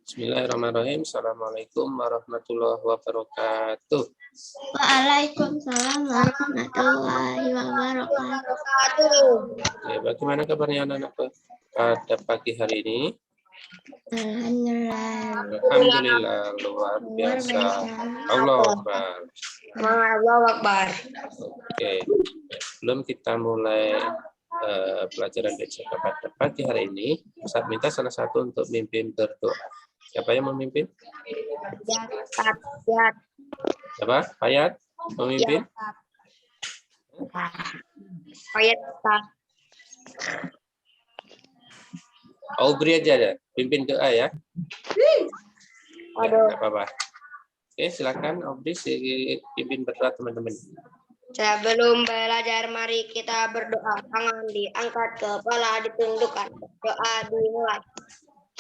Bismillahirrahmanirrahim. Assalamualaikum warahmatullahi wabarakatuh. Waalaikumsalam warahmatullahi wabarakatuh. Oke, bagaimana kabarnya anak-anak pada pagi hari ini? Alhamdulillah, luar biasa. Allahu Akbar. Oke, sebelum kita mulai pelajaran belajar pada pagi hari ini, Ustaz minta salah satu untuk mimpin berdoa. Siapa yang memimpin? Siapa? Hayat memimpin? Hayat. Aubri aja ya, pimpin doa ya. Aduh. Nggak apa-apa. Oke, silakan Aubri pimpin berdoa teman-teman. Sebelum belajar, mari kita berdoa. Tangan diangkat, kepala ditundukkan. Doa dimulai.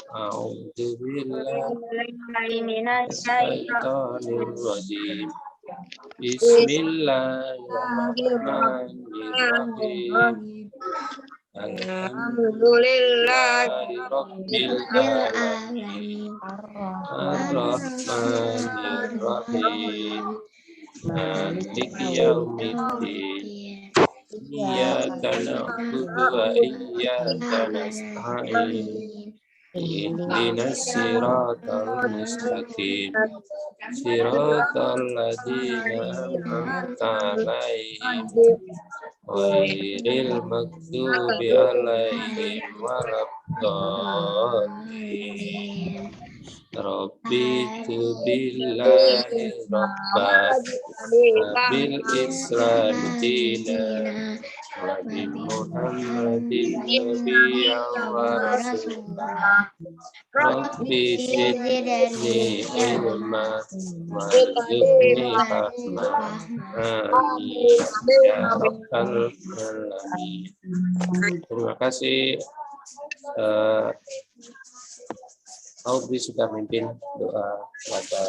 A'udzubillahi Bismillahirrahmanirrahim. Alhamdulillahirabbil alamin. Arrahmanirrahim. Maliki yaumiddin. Iyyaka na'budu wa iyyaka nasta'in. Ihdinas siratal mustaqim. Siratal ladzina an'amta 'alaihim ghairil maghdubi alaihim waladdallin. Rabbi tubillahi rabbah bil islam dina wa bi muhammadin nabiyyan wa rasulah. Rabbi zidni ilma warzuqni fahma. Amin ya rabbal alamin. Terima kasih. Aubri sudah memimpin doa pada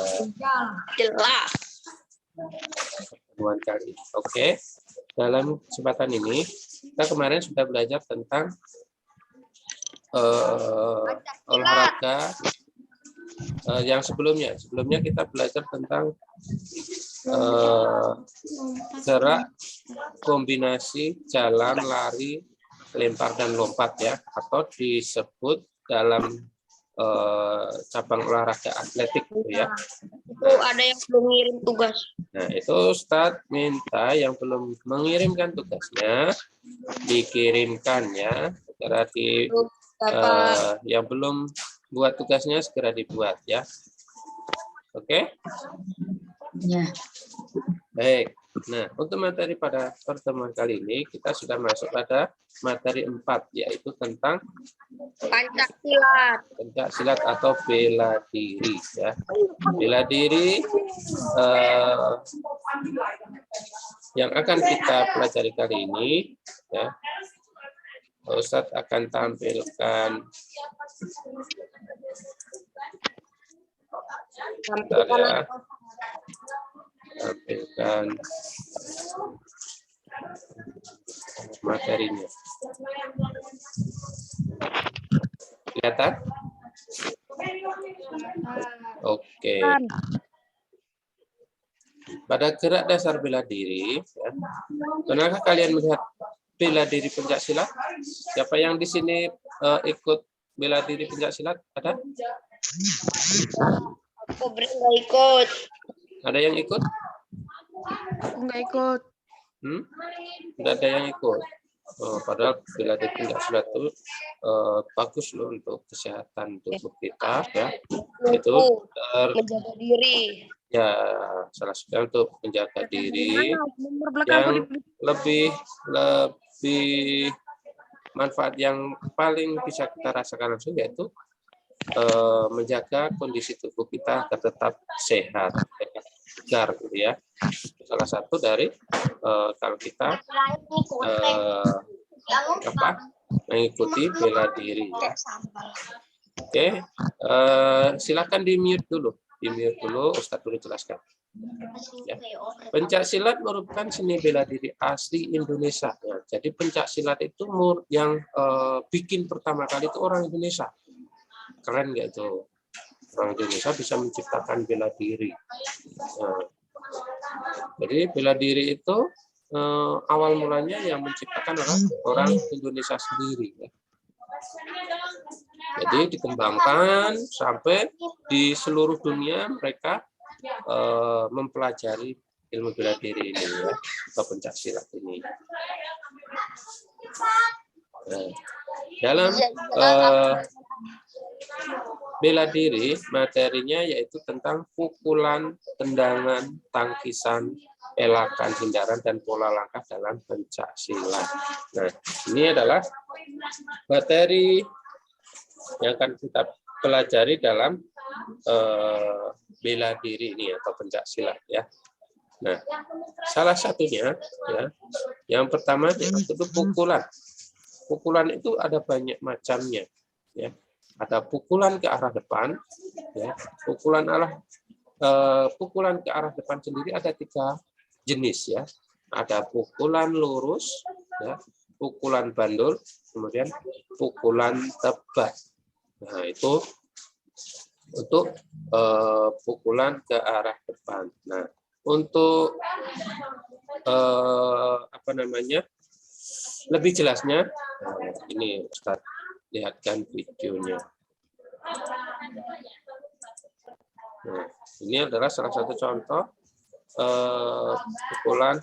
pertemuan kali ini. Oke, dalam kesempatan ini kita kemarin sudah belajar tentang olahraga yang sebelumnya. Sebelumnya kita belajar tentang gerak kombinasi jalan, lari, lempar dan lompat ya, atau disebut dalam cabang olahraga atletik gitu ya. Itu ada yang belum ngirim tugas. Nah, itu Ustadz minta yang belum mengirimkan tugasnya dikirimkan ya. Segera yang belum buat tugasnya segera dibuat ya. Oke? Ya. Baik. Nah, untuk materi pada pertemuan kali ini kita sudah masuk pada materi 4, yaitu tentang Pancasilat. Pancasilat atau bela diri ya. Bela diri yang akan kita pelajari kali ini ya. Ustadz akan tampilkan materinya. Kelihatan? Oke. Pada gerak dasar bela diri, ya, pernahkah kalian melihat bela diri pencaksilat? Siapa yang di sini ikut bela diri pencaksilat? Ada? Aku nggak ikut. Ada yang ikut? Aku nggak ikut. Tidak ada yang ikut. Padahal bela diri pencaksilat itu bagus loh untuk kesehatan tubuh kita ya. Itu menjaga diri. Ya, salah satunya untuk menjaga diri yang lebih manfaat yang paling bisa kita rasakan langsung yaitu menjaga kondisi tubuh kita agar tetap sehat, segar gitu ya. Salah satu dari kalau kita mengikuti bela diri. Ya. Oke, silakan di-mute dulu. Di-mute dulu, Ustadz dulu jelaskan. Ya. Pencak silat merupakan seni bela diri asli Indonesia. Ya. Jadi pencak silat itu yang bikin pertama kali itu orang Indonesia. Keren nggak itu? Orang Indonesia bisa menciptakan bela diri. Nah, jadi bela diri itu awal mulanya yang menciptakan adalah orang Indonesia sendiri. Ya. Jadi dikembangkan sampai di seluruh dunia mereka mempelajari ilmu bela diri ini, ya, atau pencaksilat ini. Nah, dalam bela diri materinya yaitu tentang pukulan, tendangan, tangkisan, pelakan, hindaran, dan pola langkah dalam pencaksilat. Nah, ini adalah materi yang akan kita pelajari dalam bela diri ini atau pencaksilat, ya. Nah, salah satunya, ya, yang pertama itu pukulan. Pukulan itu ada banyak macamnya, ya. Ada pukulan ke arah depan, ya. Pukulan ke arah depan sendiri ada 3 jenis, ya. Ada pukulan lurus, ya, pukulan bandul, kemudian pukulan tebak. Nah, itu untuk pukulan ke arah depan. Nah, untuk lebih jelasnya, ini Ustaz lihatkan videonya. Nah, ini adalah salah satu contoh pukulan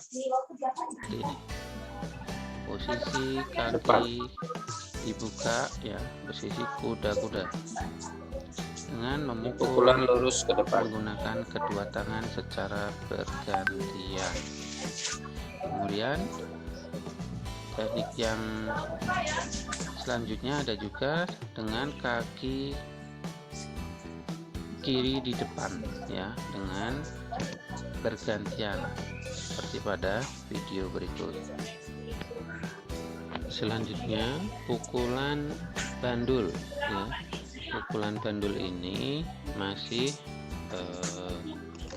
posisi kaki dibuka, ya, posisi kuda-kuda dengan memukul pukulan lurus ke depan menggunakan kedua tangan secara bergantian. Kemudian teknik yang selanjutnya ada juga dengan kaki kiri di depan, ya, dengan bergantian seperti pada video berikut. Selanjutnya pukulan bandul, ya. Pukulan bandul ini masih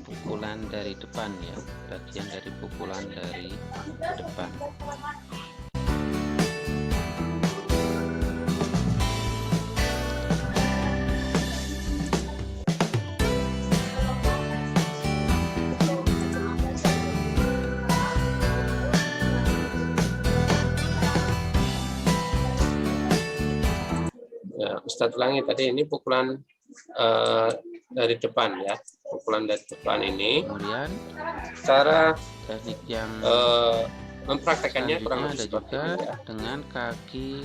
pukulan dari depan, ya, bagian dari pukulan dari depan. Ustadz ulangi tadi, ini pukulan dari depan, ya, pukulan dari depan ini. Kemudian Cara teknik yang mempraktekannya kurang lebih ada seperti juga ini, ya. dengan kaki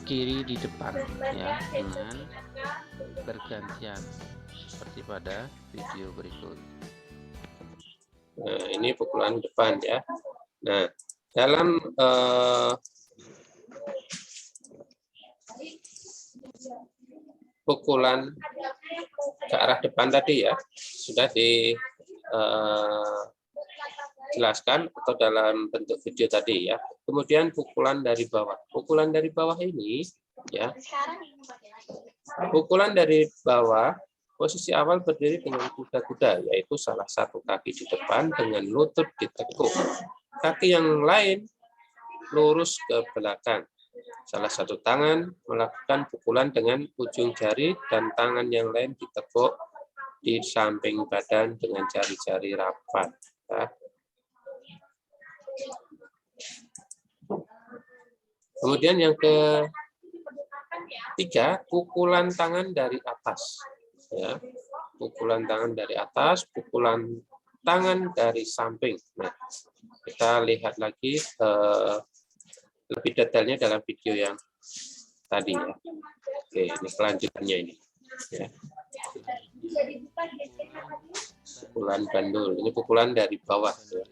kiri di depan, ya, dengan bergantian seperti pada video berikut. Nah, ini pukulan depan, ya. Nah, dalam pukulan ke arah depan tadi, ya, sudah dijelaskan atau dalam bentuk video tadi, ya. Kemudian pukulan dari bawah. Pukulan dari bawah ini, ya. Pukulan dari bawah, posisi awal berdiri dengan kuda-kuda, yaitu salah satu kaki di depan dengan lutut ditekuk. Kaki yang lain lurus ke belakang. Salah satu tangan melakukan pukulan dengan ujung jari dan tangan yang lain ditekuk di samping badan dengan jari-jari rapat. Ya. Kemudian yang ketiga, pukulan tangan dari atas. Ya. Pukulan tangan dari atas, pukulan tangan dari samping. Nah, kita lihat lagi lebih detailnya dalam video yang tadi, ya. Oke, ini kelanjutannya ini, ya. Pukulan bandul, ini pukulan dari bawah, ya.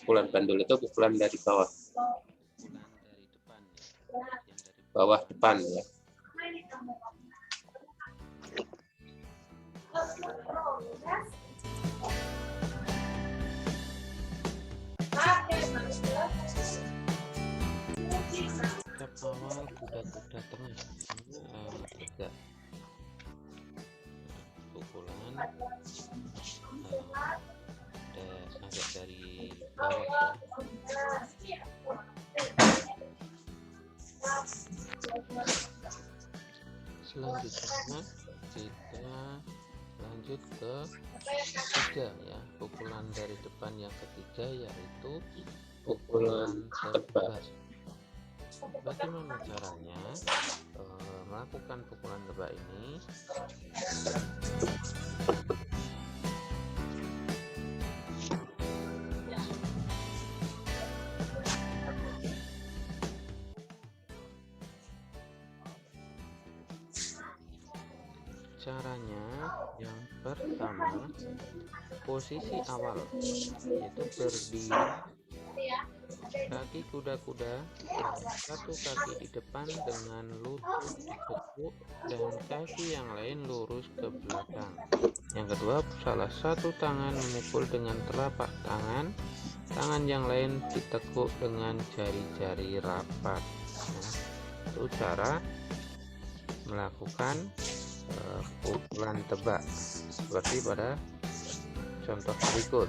Pukulan bandul itu pukulan dari bawah, bawah depan, ya. Awal kuda-kuda tengah, tegak, pukulan agak dari bawah, ya. Selanjutnya kita lanjut ke ketiga ya, pukulan dari depan yang ketiga yaitu Pukulan tebak. Bagaimana caranya melakukan pukulan tebak ini? Caranya yang pertama, posisi awal yaitu berdiri, kaki kuda-kuda, satu kaki di depan dengan lutut ditekuk dan kaki yang lain lurus ke belakang. Yang kedua, salah satu tangan memukul dengan telapak tangan, tangan yang lain ditekuk dengan jari-jari rapat. Nah, itu cara melakukan pukulan tebak seperti pada contoh berikut.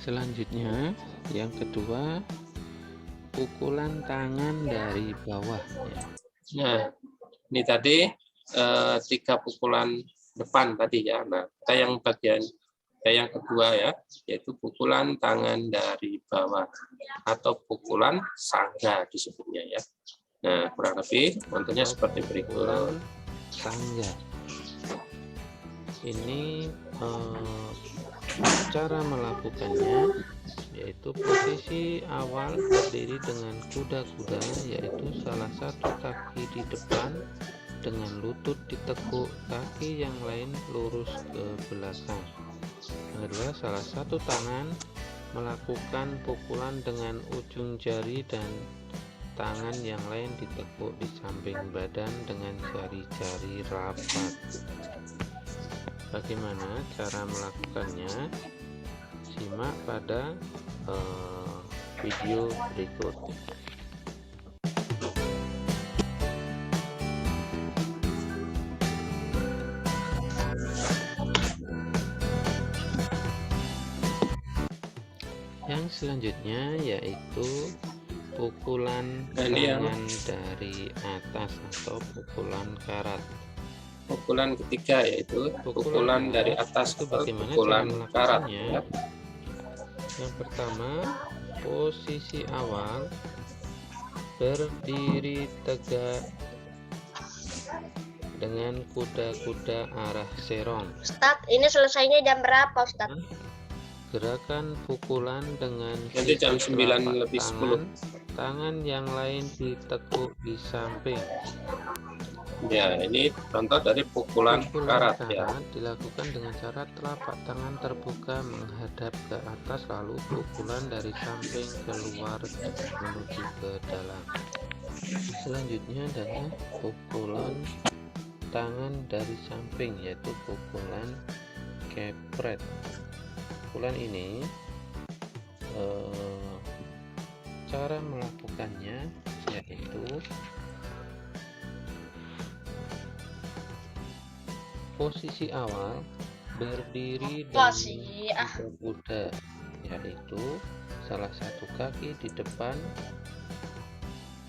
Selanjutnya yang kedua, pukulan tangan dari bawah ya. Nah, ini tadi 3 pukulan depan tadi ya. Nah, kita yang kedua ya, yaitu pukulan tangan dari bawah atau pukulan sangga disebutnya ya. Nah, kurang lebih contohnya seperti berikut. Sangga. Ini cara melakukannya yaitu posisi awal berdiri dengan kuda-kuda, yaitu salah satu kaki di depan dengan lutut ditekuk, kaki yang lain lurus ke belakang. Yang kedua, salah satu tangan melakukan pukulan dengan ujung jari dan tangan yang lain ditekuk di samping badan dengan jari-jari rapat. Bagaimana cara melakukannya? Simak pada video berikut. Yang selanjutnya yaitu pukulan tangan dari atas atau pukulan karat. Pukulan ketiga yaitu pukulan dari atas itu bagaimana pukulan cara karat melakukannya? ya. Yang pertama, posisi awal berdiri tegak dengan kuda-kuda arah serong. Ustadz, ini selesainya jam berapa, Ustadz? Gerakan pukulan dengan Nanti jam sisi 9 telapak lebih 10. tangan yang lain ditekuk di samping. Ya, ini contoh dari pukulan karat ya. Dilakukan dengan cara telapak tangan terbuka menghadap ke atas, lalu pukulan dari samping keluar menuju ke dalam. Selanjutnya adalah pukulan tangan dari samping, yaitu pukulan kepret. Pukulan ini cara melakukannya yaitu posisi awal berdiri dengan kuda, yaitu salah satu kaki di depan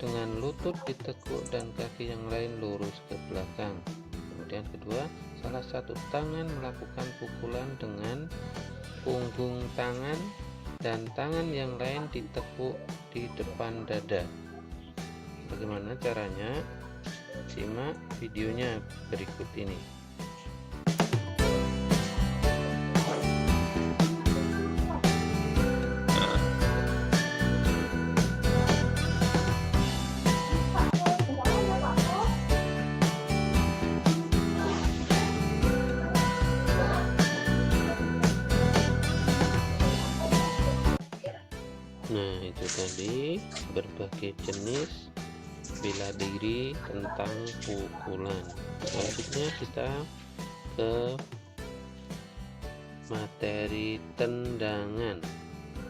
dengan lutut ditekuk dan kaki yang lain lurus ke belakang. Kemudian kedua, salah satu tangan melakukan pukulan dengan punggung tangan dan tangan yang lain ditekuk di depan dada. Bagaimana caranya? Simak videonya berikut ini. Nah, itu tadi berbagai jenis bela diri tentang pukulan. Selanjutnya kita ke materi tendangan.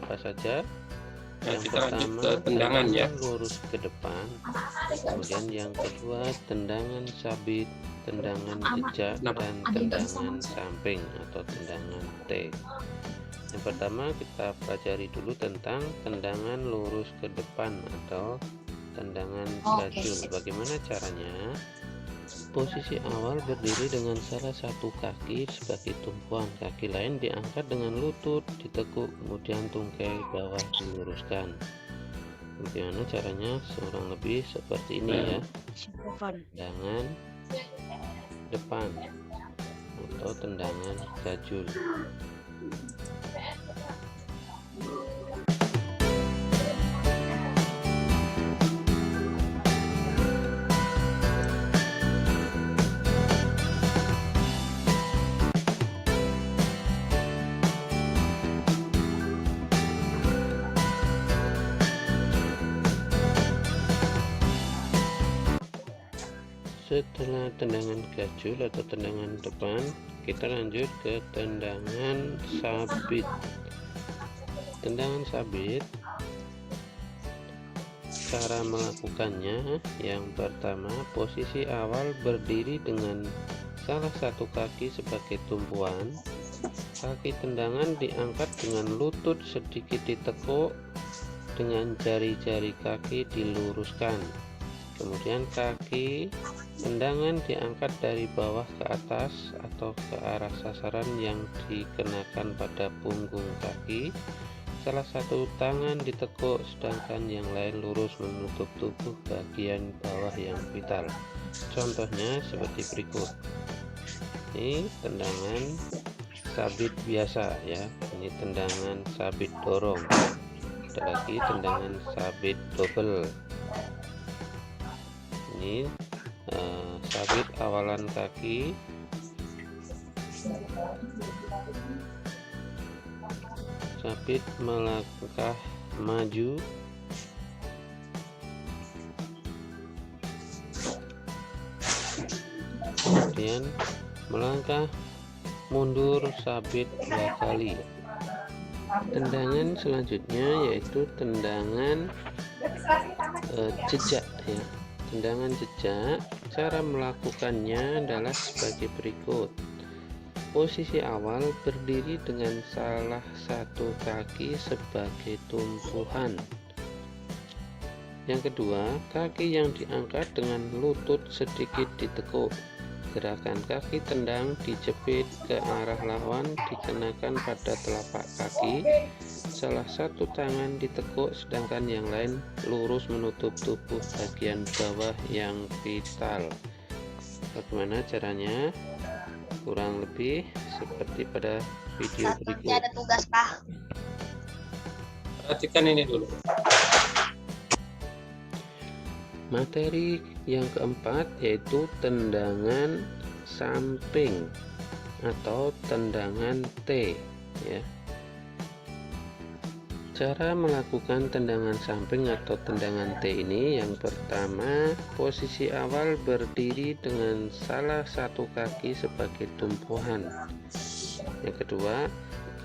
Apa saja? Nah, Yang kita lanjut pertama, ke tendangan ya. lurus ke depan. Kemudian yang kedua, tendangan sabit tendangan jejak dan tendangan samping atau tendangan T. Yang pertama kita pelajari dulu tentang tendangan lurus ke depan atau tendangan gajul. Bagaimana caranya? Posisi awal berdiri dengan salah satu kaki sebagai tumpuan, kaki lain diangkat dengan lutut, ditekuk, kemudian tungkai bawah diluruskan. Bagaimana caranya? Kurang lebih seperti ini ya. Tendangan depan atau tendangan gajul. Setelah tendangan gajul atau tendangan depan, kita lanjut ke tendangan sabit. Tendangan sabit, cara melakukannya, yang pertama, posisi awal berdiri dengan salah satu kaki sebagai tumpuan, kaki tendangan diangkat dengan lutut sedikit ditekuk, dengan jari-jari kaki diluruskan, kemudian kaki tendangan diangkat dari bawah ke atas atau ke arah sasaran yang dikenakan pada punggung kaki. Salah satu tangan ditekuk sedangkan yang lain lurus menutup tubuh bagian bawah yang vital. Contohnya seperti berikut. Ini tendangan sabit biasa ya. Ini tendangan sabit dorong. Ada lagi tendangan sabit double. Ini sabit awalan kaki, sabit melangkah maju, kemudian melangkah mundur sabit 2 kali. Tendangan selanjutnya yaitu tendangan jejak ya. Tendangan jejak, cara melakukannya adalah sebagai berikut. Posisi awal berdiri dengan salah satu kaki sebagai tumpuan. Yang kedua, kaki yang diangkat dengan lutut sedikit ditekuk. Gerakan kaki tendang dijepit ke arah lawan, dikenakan pada telapak kaki. Salah satu tangan ditekuk sedangkan yang lain lurus menutup tubuh bagian bawah yang vital. Bagaimana caranya? Kurang lebih seperti pada video berikut. Ada tugas, Pak. Perhatikan ini dulu. Materi yang keempat yaitu tendangan samping atau tendangan T ya. Cara melakukan tendangan samping atau tendangan T ini, yang pertama, posisi awal berdiri dengan salah satu kaki sebagai tumpuan. Yang kedua,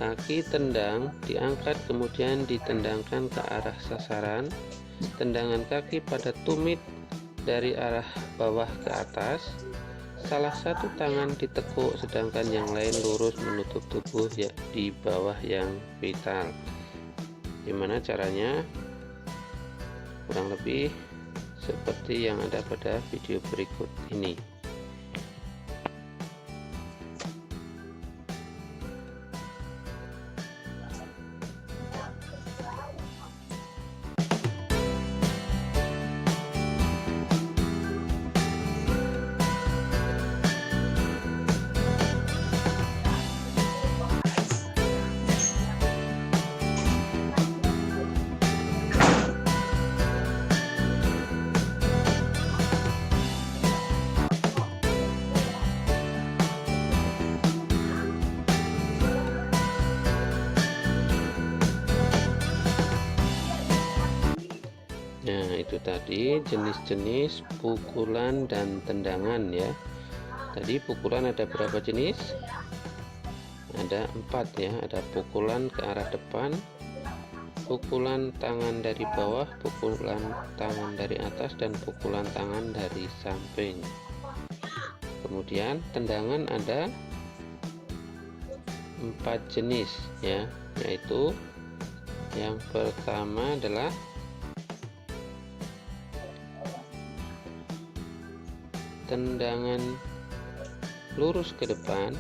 kaki tendang diangkat kemudian ditendangkan ke arah sasaran. Tendangan kaki pada tumit dari arah bawah ke atas. Salah satu tangan ditekuk sedangkan yang lain lurus menutup tubuh ya, di bawah yang vital. Gimana caranya? Kurang lebih seperti yang ada pada video berikut ini. Nah, itu tadi jenis-jenis pukulan dan tendangan ya. Tadi pukulan ada berapa jenis? Ada 4 ya. Ada pukulan ke arah depan, pukulan tangan dari bawah, pukulan tangan dari atas, dan pukulan tangan dari samping. Kemudian tendangan ada 4 jenis ya, yaitu yang pertama adalah tendangan lurus ke depan,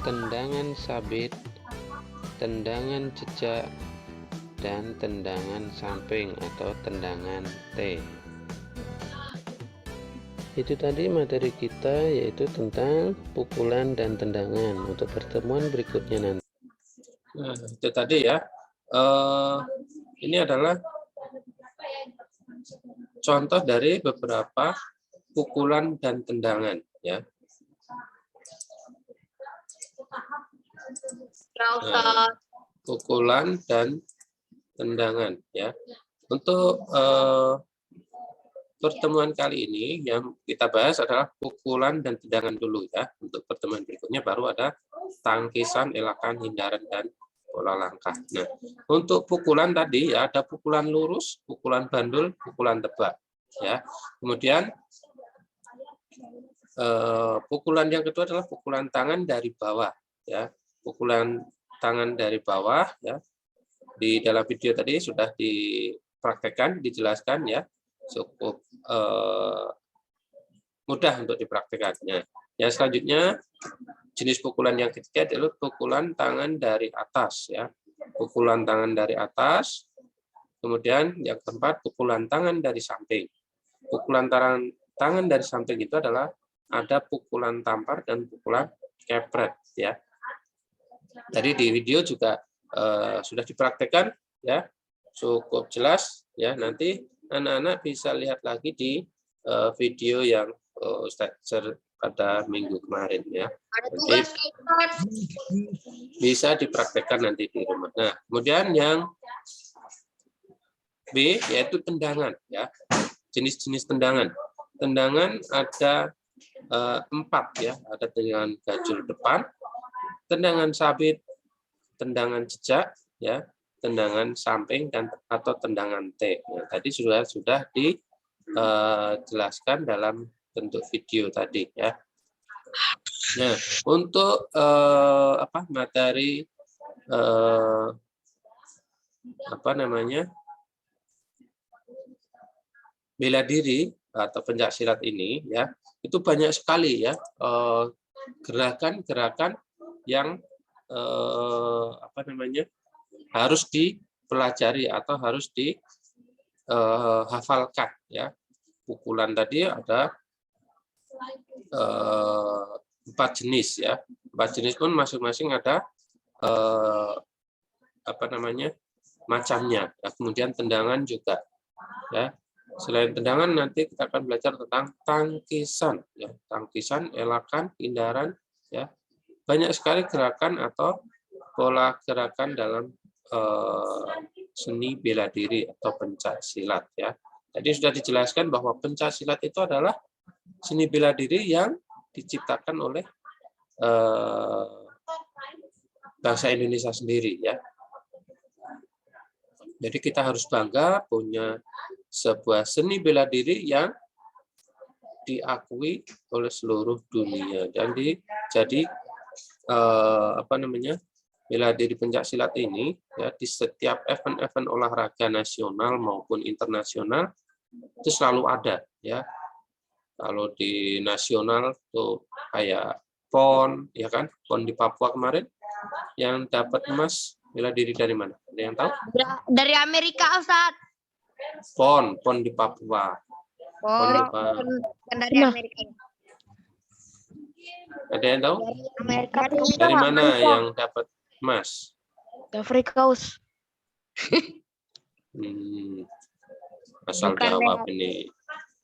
tendangan sabit, tendangan jejak, dan tendangan samping atau tendangan T. Itu tadi materi kita, yaitu tentang pukulan dan tendangan. Untuk pertemuan berikutnya nanti. Nah, itu tadi ya. Ini adalah contoh dari beberapa pukulan dan tendangan ya. Nah, pukulan dan tendangan ya. Untuk pertemuan kali ini yang kita bahas adalah pukulan dan tendangan dulu ya. Untuk pertemuan berikutnya baru ada tangkisan, elakan, hindaran, dan pola langkah. Nah, untuk pukulan tadi ya ada pukulan lurus, pukulan bandul, pukulan tebak ya. Kemudian pukulan yang kedua adalah pukulan tangan dari bawah ya. Pukulan tangan dari bawah ya. Di dalam video tadi sudah dipraktekkan, dijelaskan ya. Cukup mudah untuk dipraktekannya. Yang selanjutnya jenis pukulan yang ketiga adalah pukulan tangan dari atas ya. Pukulan tangan dari atas. Kemudian yang keempat pukulan tangan dari samping. Pukulan tangan dari samping itu adalah ada pukulan tampar dan pukulan kepret ya. Tadi di video juga sudah dipraktekkan ya. Cukup jelas ya. Nanti anak-anak bisa lihat lagi di video yang Ustaz share pada minggu kemarin ya. Nanti bisa dipraktekkan nanti di rumah. Nah, kemudian yang B yaitu tendangan ya. Jenis-jenis tendangan. Tendangan ada 4 ya. Ada tendangan gajul depan, tendangan sabit, tendangan jejak ya, tendangan samping dan atau tendangan T. Nah, tadi sudah dijelaskan dalam bentuk video tadi ya. Nah, untuk materi bela diri atau pencaksilat ini ya, itu banyak sekali ya gerakan-gerakan yang harus dipelajari atau harus dihafalkan ya. Pukulan tadi ada 4 jenis ya. 4 jenis pun masing-masing ada macamnya. Ya, kemudian tendangan juga ya. Selain tendangan nanti kita akan belajar tentang tangkisan ya. Tangkisan, elakan, hindaran ya. Banyak sekali gerakan atau pola gerakan dalam seni bela diri atau pencaksilat ya. Tadi sudah dijelaskan bahwa pencaksilat itu adalah seni bela diri yang diciptakan oleh bangsa Indonesia sendiri ya. Jadi kita harus bangga punya sebuah seni bela diri yang diakui oleh seluruh dunia dan jadi bela diri pencaksilat ini ya di setiap event-event olahraga nasional maupun internasional itu selalu ada ya. Kalau di nasional tuh kayak PON ya kan, PON di Papua kemarin yang dapat emas bela diri dari mana? Ada yang tahu? Dari Amerika, Ustaz. PON di Papua. Bukan dari Amerika. Ada yang tahu? Dari Amerika. Dari mana yang dapat emas? Afrika, Ustaz. Asal jawab ini.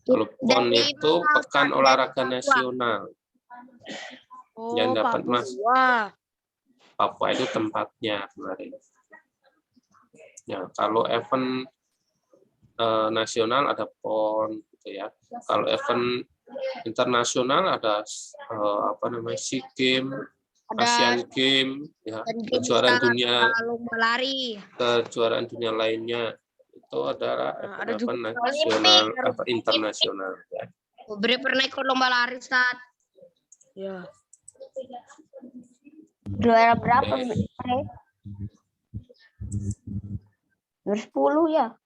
Kalau PON itu Pekan Olahraga Nasional. Yang dapat emas. Papua itu tempatnya kemarin. Ya, kalau event nasional ada PON gitu ya. Kalau event internasional ada SEA Games, Asian Games, ya, kejuaraan dunia, kejuaraan dunia lainnya itu adalah event nasional atau internasional. Ya. Beri pernah ikut lomba lari, Ustaz. Ya. Juara berapa? Juara 10 ya.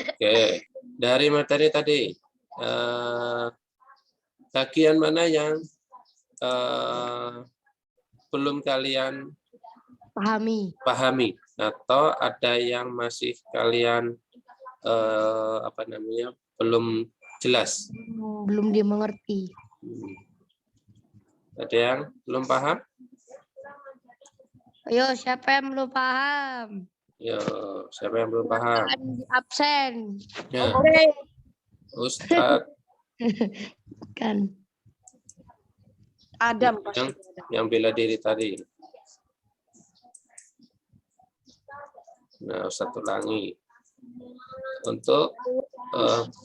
Oke, dari materi tadi, bagian mana yang belum kalian pahami atau ada yang masih kalian belum jelas? Belum dimengerti. Ada yang belum paham? Ayo, siapa yang belum paham? Yo, siapa yang belum paham? Absen. Ya. Ustadz. Kan. Adam yang bela diri tadi. Nah, Ustadz ulangi. Untuk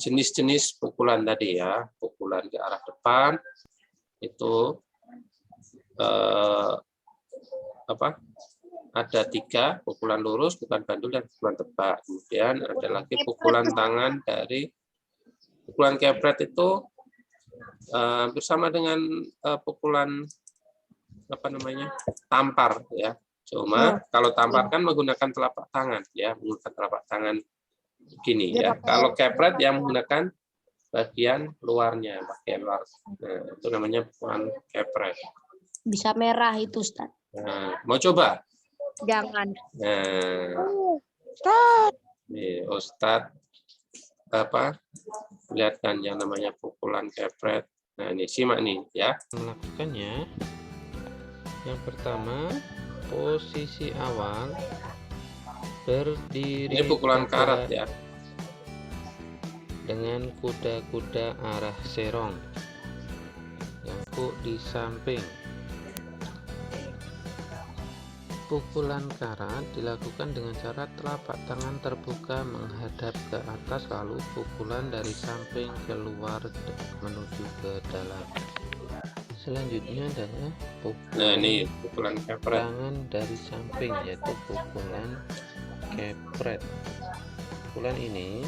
jenis-jenis pukulan tadi ya, pukulan ke arah depan itu ada 3, pukulan lurus, pukulan bandul, dan pukulan tebak. Kemudian ada lagi pukulan tangan dari pukulan kepret itu bersama dengan pukulan tampar ya. Cuma kalau tampar kan menggunakan telapak tangan ya, menggunakan telapak tangan begini ya. Kalau kepret yang menggunakan bagian luarnya, bagian luar. Nah, itu namanya pukulan kepret. Bisa merah itu, Ustaz. Nah, mau coba? Jangan. Nah, nih, Ustadz lihatkan yang namanya pukulan kepret. Nah, ini simak nih ya. Melakukannya, yang pertama posisi awal berdiri. Ini pukulan karat ya. Dengan kuda-kuda arah serong, yang di samping. Pukulan karat dilakukan dengan cara telapak tangan terbuka menghadap ke atas, lalu pukulan dari samping keluar menuju ke dalam. Selanjutnya adalah pukulan kepret. Tangan dari samping, yaitu pukulan kepret. Pukulan ini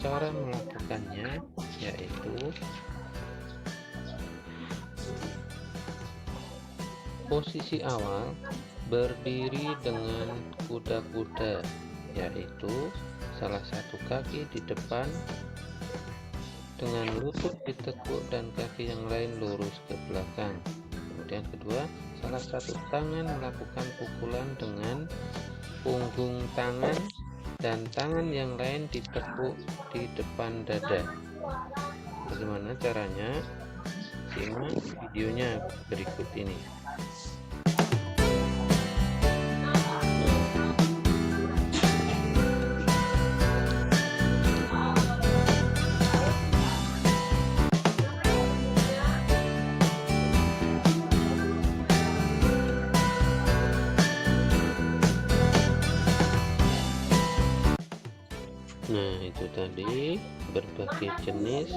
cara melakukannya yaitu posisi awal berdiri dengan kuda-kuda, yaitu salah satu kaki di depan dengan lutut ditekuk dan kaki yang lain lurus ke belakang. Kemudian kedua, salah satu tangan melakukan pukulan dengan punggung tangan dan tangan yang lain ditekuk di depan dada. Bagaimana caranya? Simak videonya berikut ini. Nah, itu tadi berbagai jenis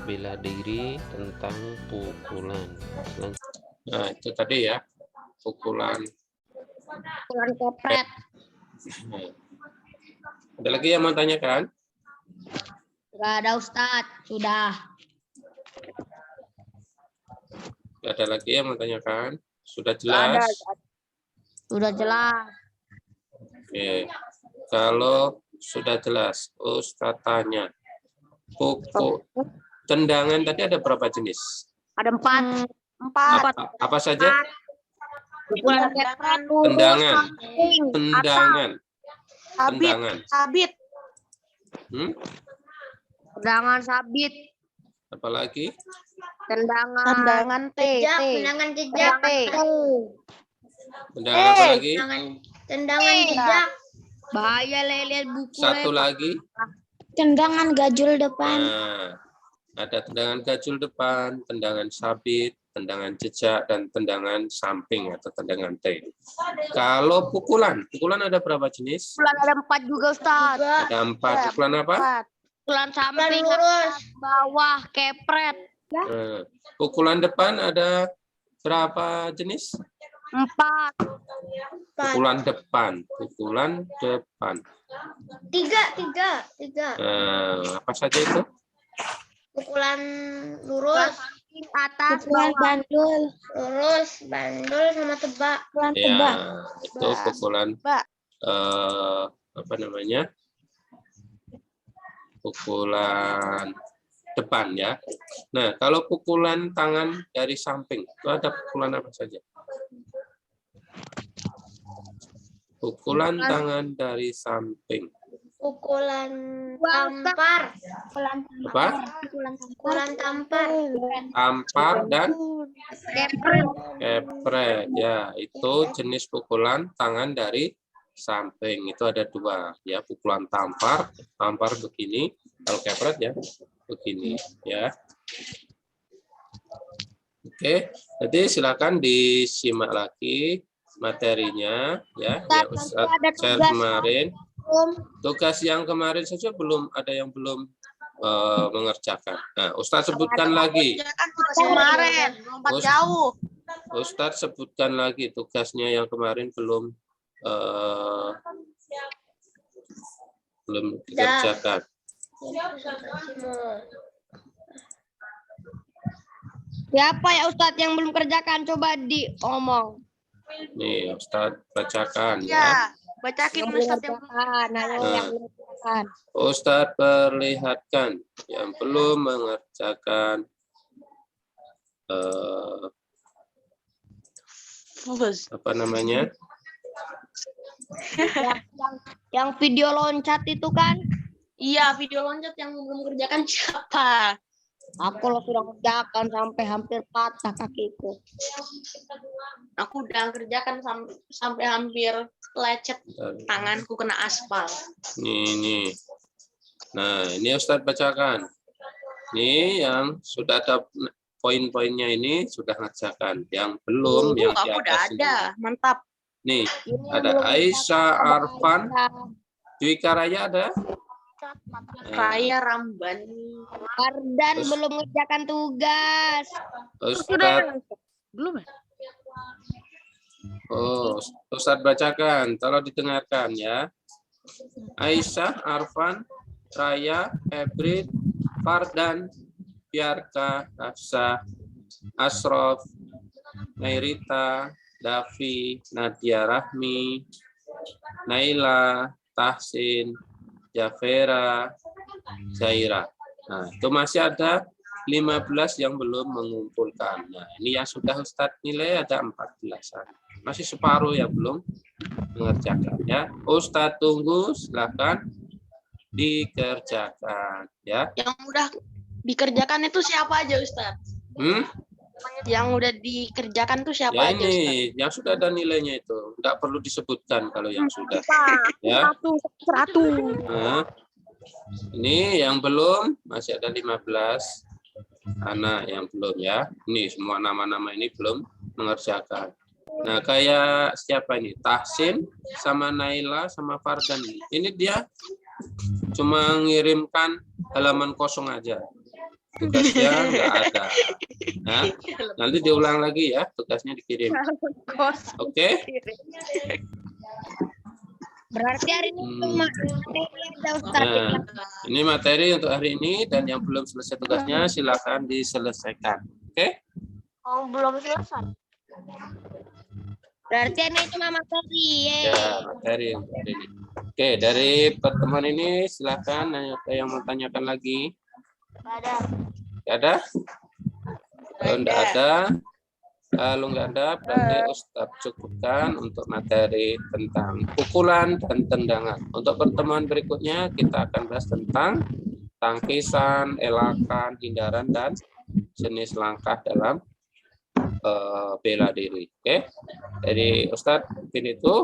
bela diri tentang pukulan. Nah, itu tadi ya, pukulan kepret. Nah. Ada lagi yang mau tanyakan? Enggak ada, Ustadz. Sudah. Tidak ada lagi yang mau tanyakan? Sudah jelas? Sudah jelas. Oke. Kalau sudah jelas, Ustadz tanya. Tendangan tadi ada berapa jenis? Ada 4. Apa saja? Pukulan kepret. Tendangan. Sabit. Tendangan sabit. Apalagi? Tendangan jejak. Tendangan apa lagi? Tendangan jejak. Bahaya lihat buku. Satu lagi. Tendangan gajul depan. Nah, ada tendangan gajul depan, tendangan sabit, tendangan jejak, dan tendangan samping atau tendangan T. Kalau pukulan ada berapa jenis? Pukulan ada 4 juga, Ustaz. Ada 4. Pukulan apa? Pukulan samping, lurus, bawah, kepret. Nah, pukulan depan ada berapa jenis? 4. Pukulan depan. 3. Apa saja itu? Pukulan lurus. Atas, Pukulan bawah. bandul. Lurus, bandul sama tebak. Pukulan Ya, tebak. itu pukulan Tebak. apa namanya? Pukulan depan ya. Nah, kalau pukulan tangan dari samping, itu ada pukulan apa saja? Pukulan tangan dari samping. Pukulan tampar. Apa? Pukulan tampar. Tampar dan Kepret. kepret. Ya, itu jenis pukulan tangan dari samping. Itu ada dua. Ya, pukulan tampar begini. Kalau kepret ya, begini. Ya. Oke, jadi silakan disimak lagi materinya ya yang Ustadz share kemarin. Tugas yang kemarin saja belum ada yang belum mengerjakan. Nah, Ustadz sebutkan lagi. Kemarin, lompat jauh. Ustadz sebutkan lagi tugasnya yang kemarin belum dikerjakan. Siapa ya Ustadz yang belum kerjakan? Coba diomong. Nih, Ustadz bacakan ya. Ya, bacakin Ustadz yang Ustadz perlihatkan yang belum mengerjakan apa namanya? Yang video loncat itu kan? Iya, video loncat yang belum kerjakan siapa? Aku loh sudah kerjakan sampai hampir patah kakiku. Aku udah kerjakan sampai hampir lecet tanganku kena aspal. Nih. Nah, ini Ustadz bacakan. Ini yang sudah ada poin-poinnya ini sudah ngerjakan. Yang belum, yang di aku udah atas ada, ini. mantap. Nih, ada Aisyah, Arfan, Dwi Karaya ada? Raya Ramban. Ardan belum mengerjakan tugas. Belum ya? Oh, Ustadz bacakan, tolong didengarkan ya. Aisyah, Arfan, Raya, Ebrit, Fardan, Biarka, Hafsah, Asrof, Nairita, Davi, Nadia Rahmi, Naila, Tahsin, Jafera, Zaira. Nah, itu masih ada 15 yang belum mengumpulkan. Nah, ini yang sudah Ustadz nilai ada 14-an. Masih separuh yang belum mengerjakan ya. Ustadz tunggu, silakan dikerjakan ya. Yang udah dikerjakan itu siapa aja, Ustadz? Yang udah dikerjakan tuh siapa Ya aja, ini Ustadz? yang sudah ada nilainya itu. Enggak perlu disebutkan kalau yang sudah. Ya. 100. Nah, ini yang belum masih ada 15 anak yang belum ya. Ini semua nama-nama ini belum mengerjakan. Nah, kayak siapa ini? Tahsin sama Naila sama Fardan ini. Ini dia cuma ngirimkan halaman kosong aja. Tugasnya nggak ada. Nah, nanti diulang lagi ya, tugasnya dikirim. Oke? Berarti hari ini cuma materi ada Ustadz. Nah, ini materi untuk hari ini dan yang belum selesai tugasnya silakan diselesaikan. Oke? Oh, belum selesai. Berarti ini cuma materi. Ya, materi untuk hari ini. Oke, dari pertemuan ini silakan ada yang mau tanyakan lagi. Ada. Nggak ada? Kalau nggak ada, kalau nggak ada, berarti Ustadz cukupkan untuk materi tentang pukulan dan tendangan. Untuk pertemuan berikutnya, kita akan bahas tentang tangkisan, elakan, hindaran, dan jenis langkah dalam bela diri. Oke, jadi Ustadz mungkin itu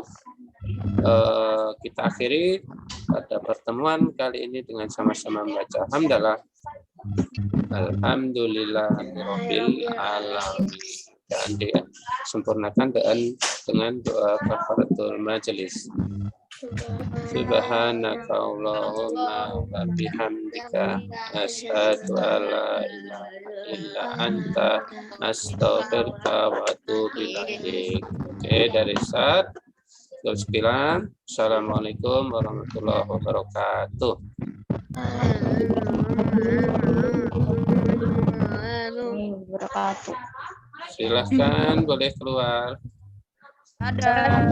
kita akhiri pada pertemuan kali ini dengan sama-sama membaca hamdalah. Alhamdulillahirabbil alamin. Dan disempurnakan dengan doa kafaratul majelis. Subhanaka Allahumma wa bihamdika asyhadu alla ilaha illa anta astaghfiruka wa atubu ilaik. Oke, dari Ustaz. Sekian. Assalamualaikum warahmatullahi wabarakatuh. wabarakatuh. Silahkan boleh keluar. Ada.